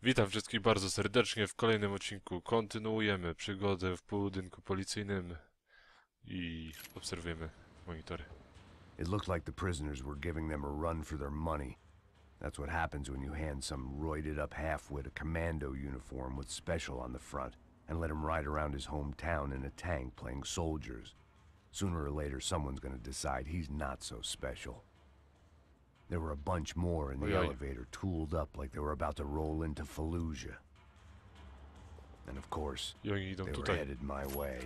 Witam wszystkich bardzo serdecznie w kolejnym odcinku. Kontynuujemy przygodę w budynku policyjnym i obserwujemy monitory. It looked like the prisoners were giving them a run for their money. That's what happens when you hand some roided-up halfwit a commando uniform with special on the front and let him ride around his hometown in a tank playing soldiers. Sooner or later, someone's gonna decide he's not so special. There were a bunch more in the elevator, tooled up like they were about to roll into Fallujah. And of course, they were headed my way.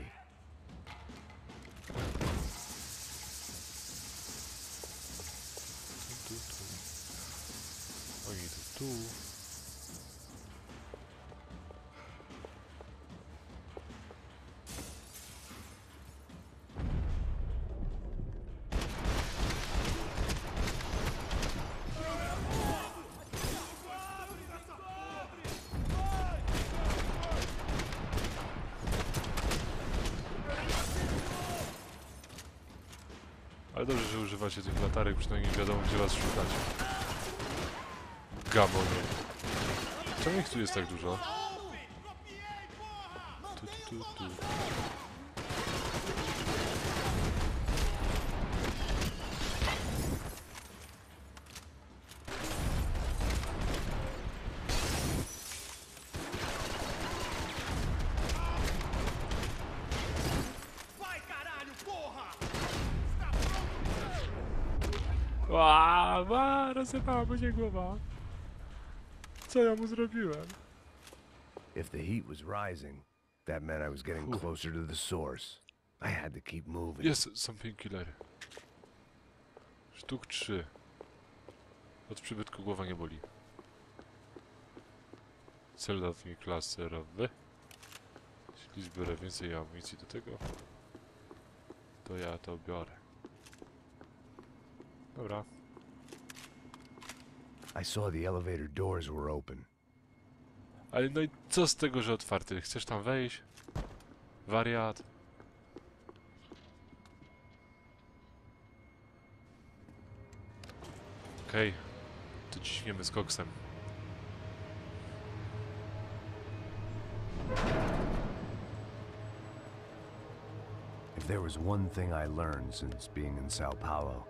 Oni idą tu. Ale dobrze, że używacie tych latarek, przynajmniej wiadomo, gdzie was szukać. Gamonie. Czemu ich tu jest tak dużo? Tu. Rozsypała mu się głowa. Co ja mu zrobiłem? If the heat was rising, that meant I was getting closer to the source. I had to keep moving. Jest, są painkillery. Sztuk 3. Od przybytku głowa nie boli. Celownik laserowy. Jeśli zbiorę więcej amunicji do tego, to ja to biorę. Dobra. I saw the elevator doors were open. Ale no i co z tego, że otwarty? Chcesz tam wejść? Wariat. Okej. To ciśniemy z koksem. If there was one thing I learned since being in Sao Paulo,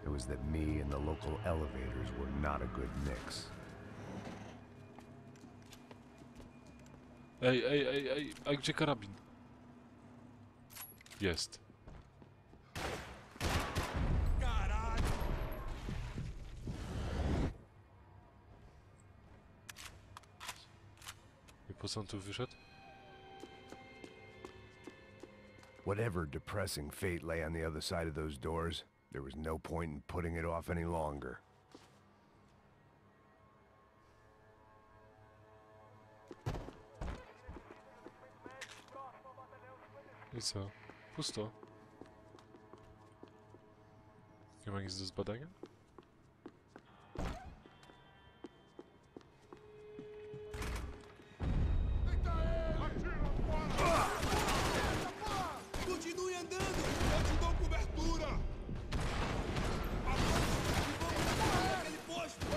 it was that me and the local elevators were not a good mix. Ej, a gdzie karabin? Jest. I po co on tu wyszedł? Whatever depressing fate lay on the other side of those doors, there was no point in putting it off any longer. I co? Pusto. Nie ma nic do zbadania? Continue andando! Eu te dou cobertura! Aquele posto!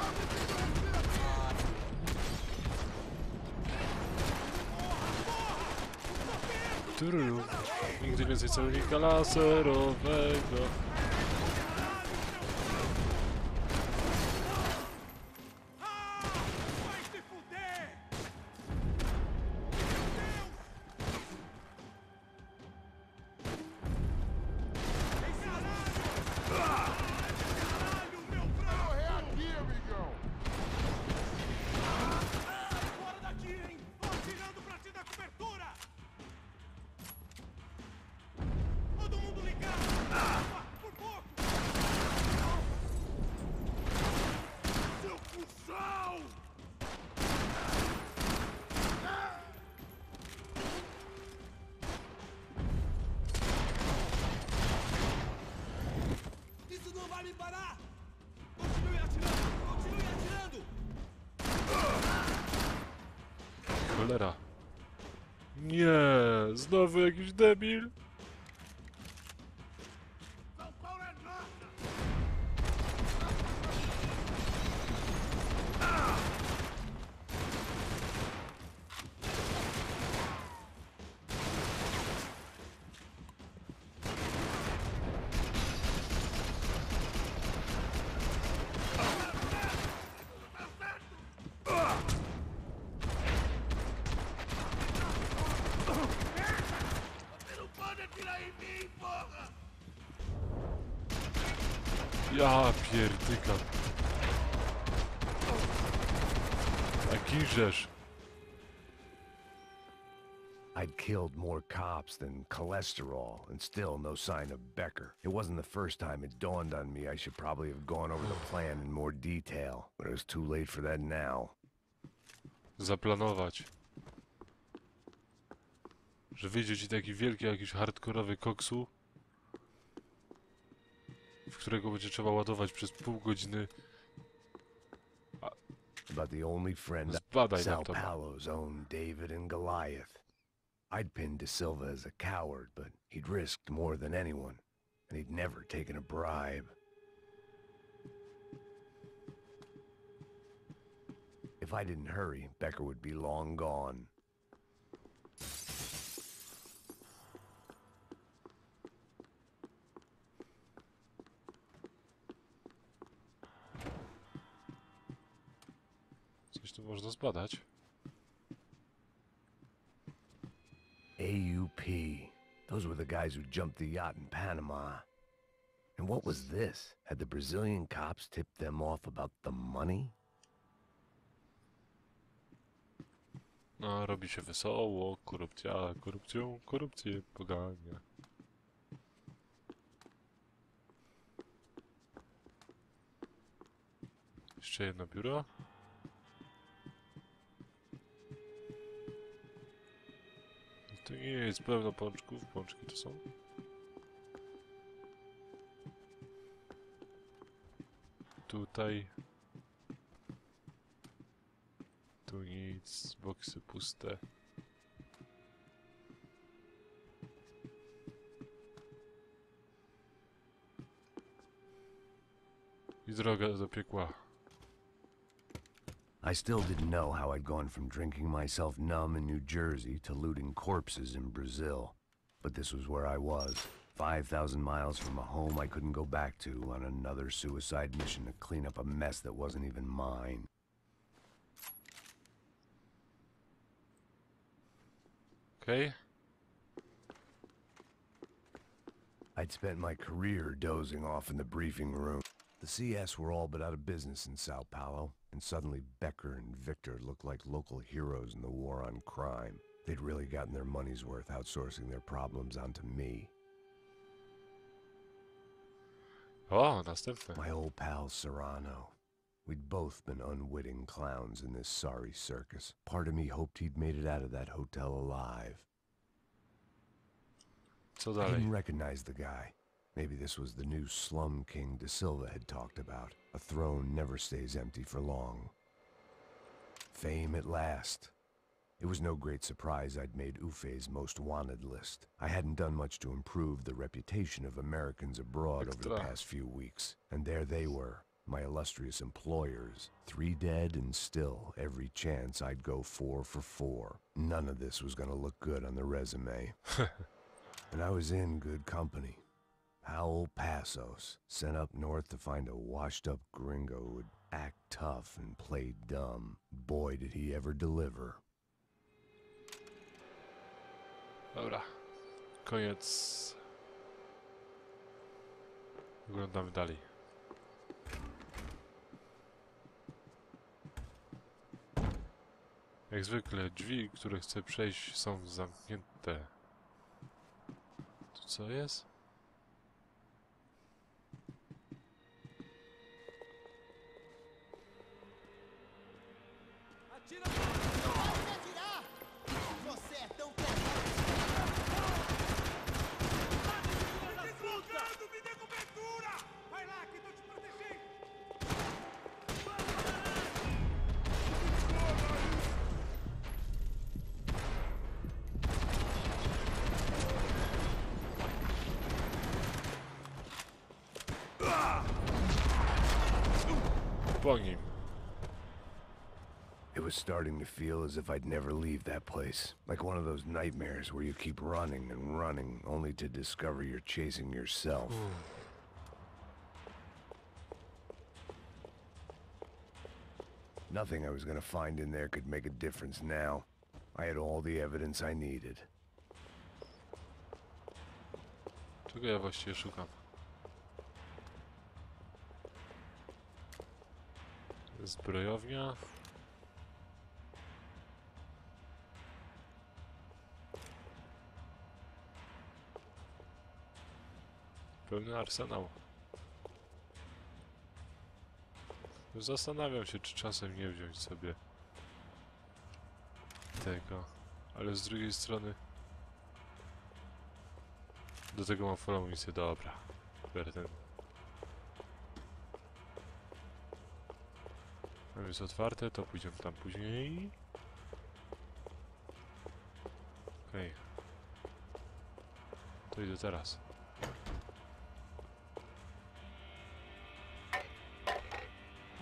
Tururu. Nigdy więcej celownika laserowego. Cholera. Nie, znowu jakiś debil. Ja pierdykam. A kiżesz. I'd killed more cops than cholesterol, and still no sign of Becker. It wasn't the first time it dawned on me I should probably have gone over the plan in more detail, but it was too late for that now. Zaplanować. Że wyjdzie ci taki wielki jakiś hardkorowy koksu, w którego będzie trzeba ładować przez pół godziny. About the only friend Zbadaj Sao laptopa. Paulo's own David and Goliath. I'd pinned De Silva as a coward, but he'd risked more than anyone, and he'd never taken a bribe. If I didn't hurry, Becker would be long gone. Coś tu można zbadać. AUP. Those were the guys who jumped the yacht in Panama. And what was this? Had the Brazilian cops tipped them off about the money? No, robi się wesoło, korupcja, korupcję pogania. Jeszcze jedno biuro. To nie jest pełno pączków, pączki to są. Tutaj. Tu nic, boksy puste. I droga do piekła. I still didn't know how I'd gone from drinking myself numb in New Jersey to looting corpses in Brazil. But this was where I was, 5,000 miles from a home I couldn't go back to on another suicide mission to clean up a mess that wasn't even mine. Okej. I'd spent my career dozing off in the briefing room. The CS were all but out of business in Sao Paulo, and suddenly Becker and Victor looked like local heroes in the war on crime. They'd really gotten their money's worth outsourcing their problems onto me. O, następne. My old pal Serrano. We'd both been unwitting clowns in this sorry circus. Part of me hoped he'd made it out of that hotel alive. Co I dalej? didn't recognize the guy. Maybe this was the new slum king De Silva had talked about. A throne never stays empty for long. Fame at last. It was no great surprise I'd made Ufe's most wanted list. I hadn't done much to improve the reputation of Americans abroad over the Extra. past few weeks. And there they were, my illustrious employers. 3 dead and still every chance I'd go 4 for 4. None of this was gonna look good on the resume. And I was in good company. Howell Passos, sent up north to find a washed-up gringo who would act tough and play dumb. Boy, did he ever deliver. Dobra. Koniec. Oglądamy dalej. Jak zwykle drzwi, które chcę przejść, są zamknięte. Tu co jest? Atira! Pode atirar! Você é tão Deslocando! Me dê cobertura! Vai lá que tô te protegendo! Po nim. It was starting to feel as if I'd never leave that place. Like one of those nightmares where you keep running and running, only to discover you're chasing yourself. Nothing I was gonna find in there could make a difference now. I had all the evidence I needed. Czego ja właściwie szukam? Zbrojownia. Pełny arsenał. Zastanawiam się, czy czasem nie wziąć sobie tego, ale z drugiej strony do tego mam full amunicję. Dobra, biorę ten. Tam jest otwarte, to pójdziemy tam później. Okej. To idę teraz.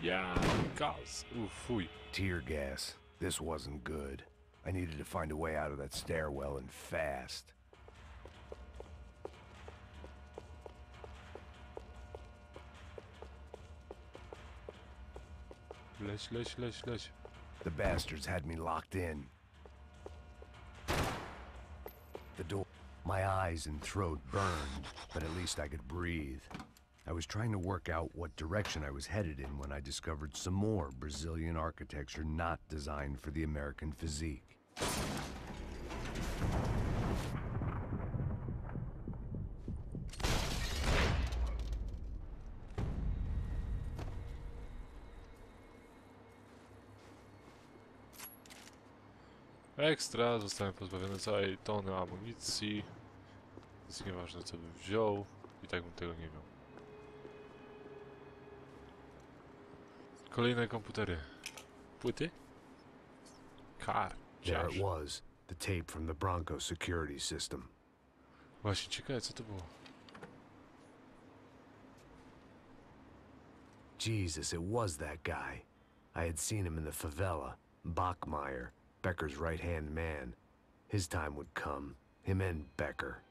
Yeah, gaz. Fuj. Tear gas. This wasn't good. I needed to find a way out of that stairwell and fast. Leć. The bastards had me locked in. The door. My eyes and throat burned, but at least I could breathe. I was trying to work out what direction I was headed in when I discovered some more Brazilian architecture not designed for the American physique. Ekstra, zostałem pozbawiony całej tony amunicji. Jest nieważne, co bym wziął. I tak bym tego nie miał. Kolejne komputery. Płyty? There it was, the tape from the Bronco security system. Właśnie, ciekawe, co to było. Jesus, it was that guy. I had seen him in the favela. Bachmeyer, Becker's right-hand man. His time would come. Him and Becker.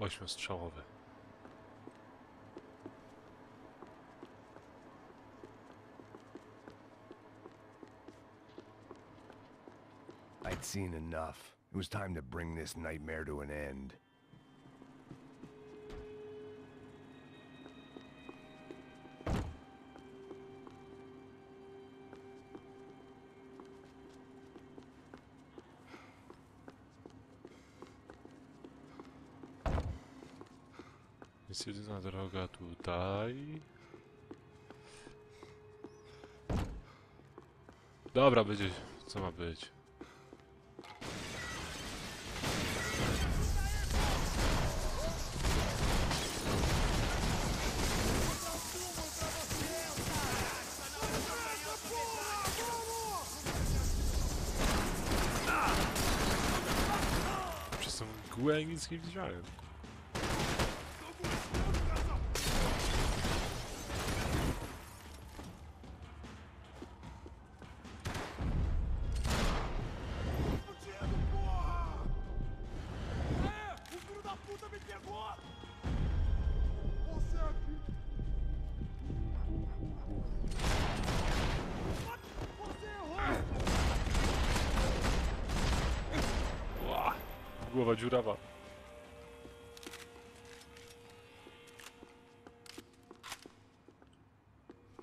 Ośmiostrzałowy. I'd seen enough. It was time to bring this nightmare to an end. Jest jedyna droga tutaj. Dobra, będzie co ma być. Przez tą mgłę nic nie widziałem. Głowa dziurawa.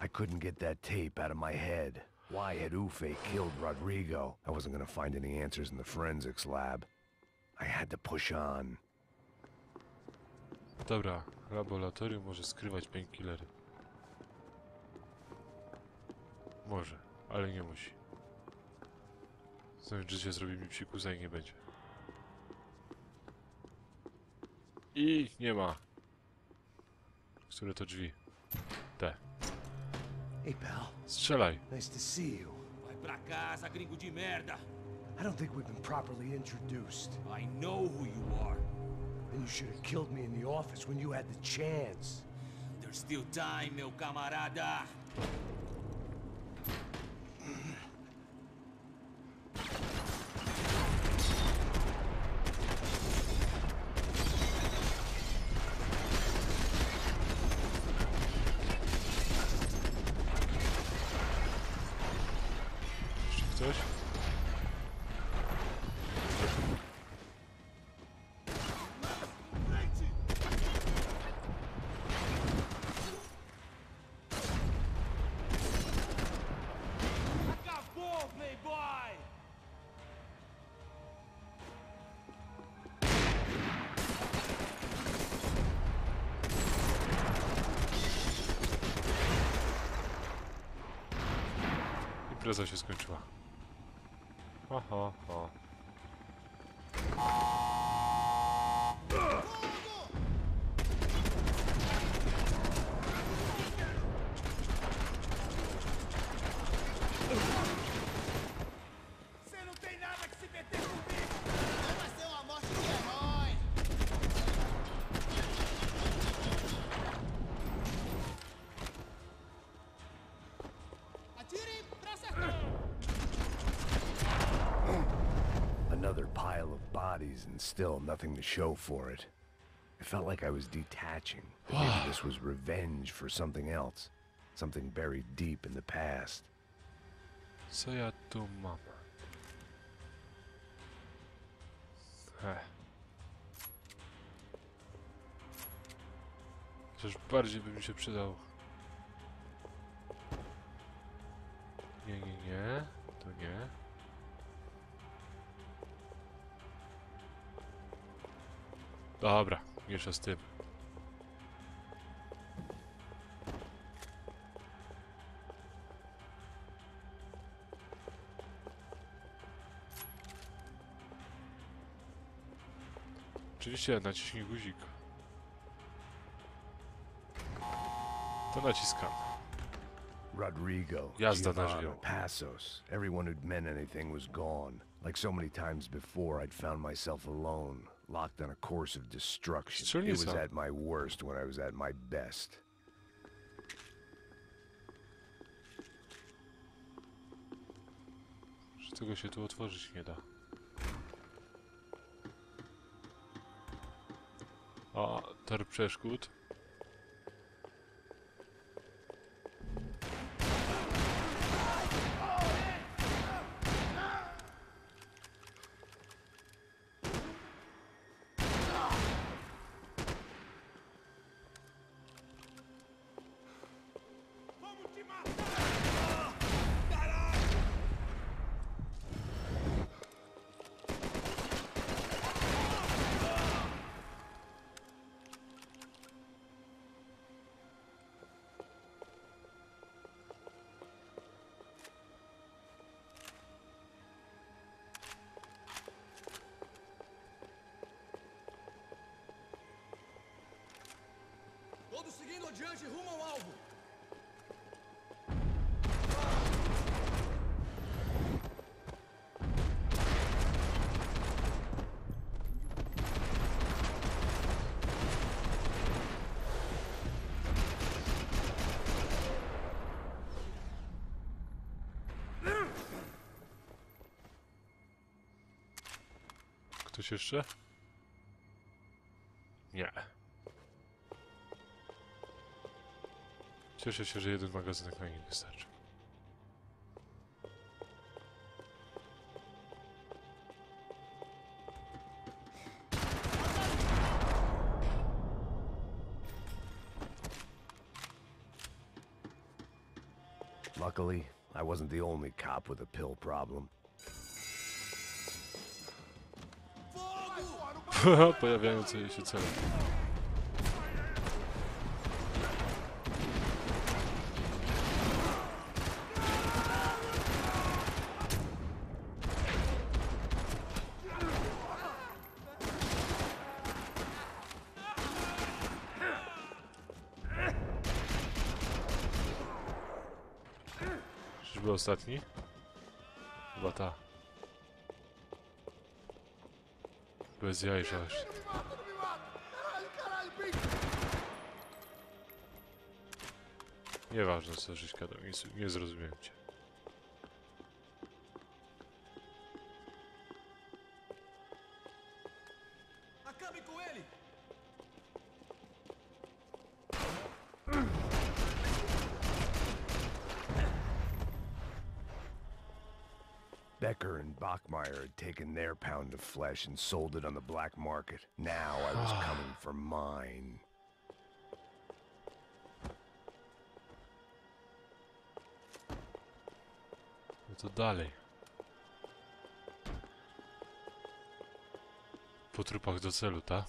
I couldn't get that tape out of my head. Why had Ufe killed Rodrigo? I wasn't gonna find any answers in the forensics lab. I had to push on. Dobra, laboratorium może skrywać painkillery. Może, ale nie musi. Znając życie zrobi mi psikusa i nie będzie. I nie ma. Które to drzwi? Te. Hey, pal. Strzelaj. Nice to see you. Vai pra casa, gringo de merda. I don't think we've been properly introduced. I know who you are. And you should have killed me in the office when you had the chance. There's still time, meu camarada. Coś? impreza się skończyła. Ho, ho, ho. Você não tem nada que se meter comigo! Vai ser uma morte de herói! Atire pra acertar! Another pile of bodies and still nothing to show for it. It felt like I was detaching. But maybe this was revenge for something else. Something buried deep in the past. Co ja tu mam? Chociaż bardziej by mi się przydał. Nie, nie, nie. To nie. Dobra, mniejsza z tym. Oczywiście naciśnij guzik. To naciskam. Rodrigo, Jazda na Giovanna, żywioł. Passos. Everyone who'd meant anything was gone. Like so many times before, I'd found myself alone, locked on a course of destruction. It was Strzelnica. at my worst when I was at my best. Że tego się tu otworzyć nie da. O, tor przeszkód. Vamos te matar! Caralho! Todos seguindo adiante rumo ao alvo! Ktoś jeszcze? Nie. Cieszę się, że jeden magazynek na nim wystarczy. Luckily, I wasn't the only cop with a pill problem. Pojawiające się cele. Czyżby ostatni? Chyba ta. Bez jaj, że aż. Não me mata! Caralho, caralho, Payne! Nieważne co żeś gadał, nie zrozumiałem cię. Acabe com ele! Becker and Bachmeyer had taken their pound of flesh and sold it on the black market. Now I was coming for mine. No to dalej. Po trupach do celu, ta?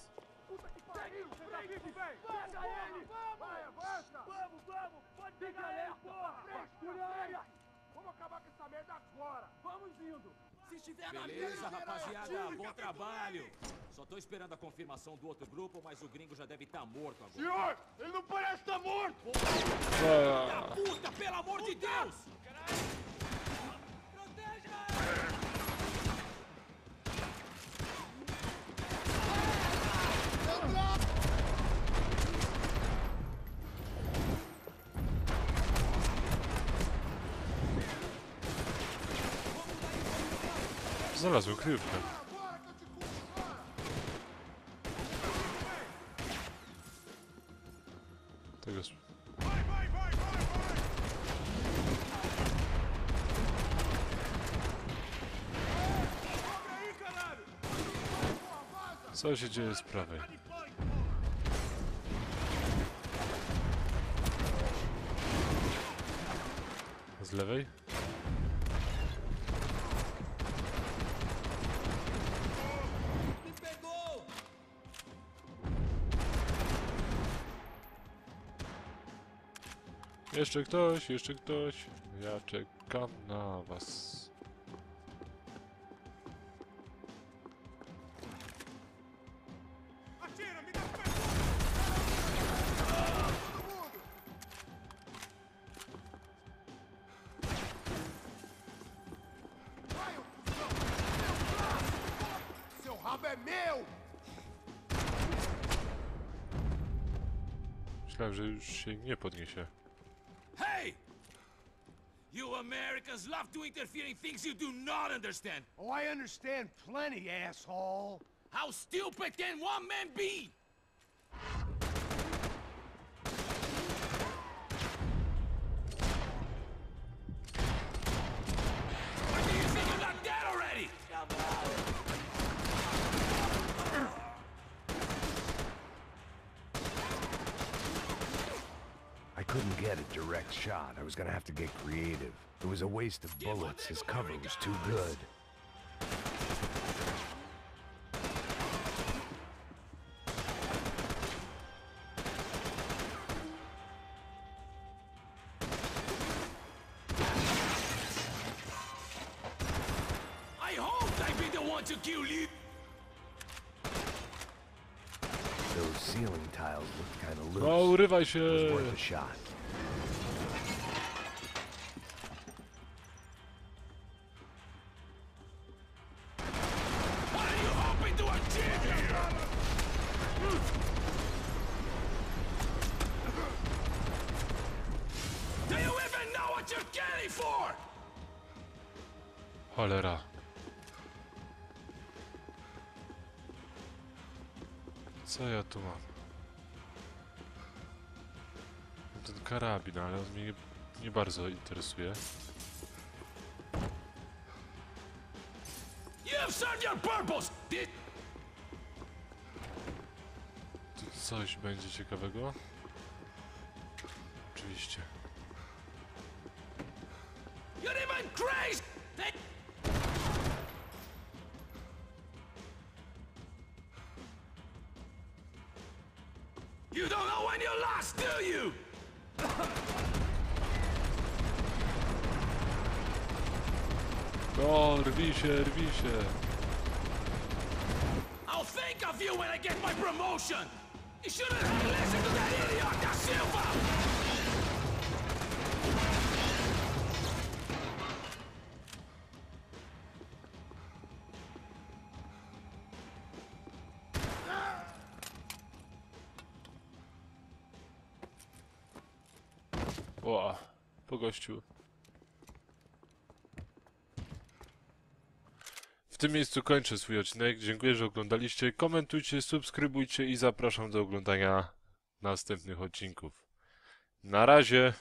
Puta que pariu! Comigo, velho! Pega ele! Vai, avança! Vamos, vamos! Pode pegar ele, porra! Frescura! Vamos acabar com essa merda! Se estiver na Beleza, rapaziada, bom trabalho. Só tô esperando a confirmação do outro grupo, mas o gringo já deve estar morto agora. Senhor, ele não parece estar morto! Da puta, pelo amor de Deus! Znalazłem kryjówkę. Agora que eu te curto, cara! Tego... Vai, vai, vai, vai, vai! Abre aí, caralho! Co się dzieje z prawej? Z lewej? Me pegou! Jeszcze ktoś, jeszcze ktoś. Ja czekam na was. Atira, me dá pé! Vai, ô cuzão! Meu braço! Seu rabo é meu! Myślałem, że już się nie podniesie. Hey! You Americans love to interfere in things you do not understand. Oh, I understand plenty, asshole. How stupid can one man be? Or do you think you're not dead already? I couldn't get a direct shot. I was gonna have to get creative. It was a waste of bullets. His cover was too good. I hoped I'd be the one to kill you. Those ceiling tiles looked kind of loose. No, urywaj It się! was worth a shot. What are you hoping to achieve here? Do you even know what you're getting for? Cholera. Co ja tu mam? Mam ten karabin, ale on mnie nie bardzo interesuje. You have served your purpose. Tu coś będzie ciekawego? Oczywiście. You're even crazy. You don't know when you're lost, do you? O, rwij się, rwij się! I'll think of you when I get my promotion. You shouldn't have listened to that idiot, Da Silva. O, po gościu. W tym miejscu kończę swój odcinek. Dziękuję, że oglądaliście. Komentujcie, subskrybujcie i zapraszam do oglądania następnych odcinków. Na razie!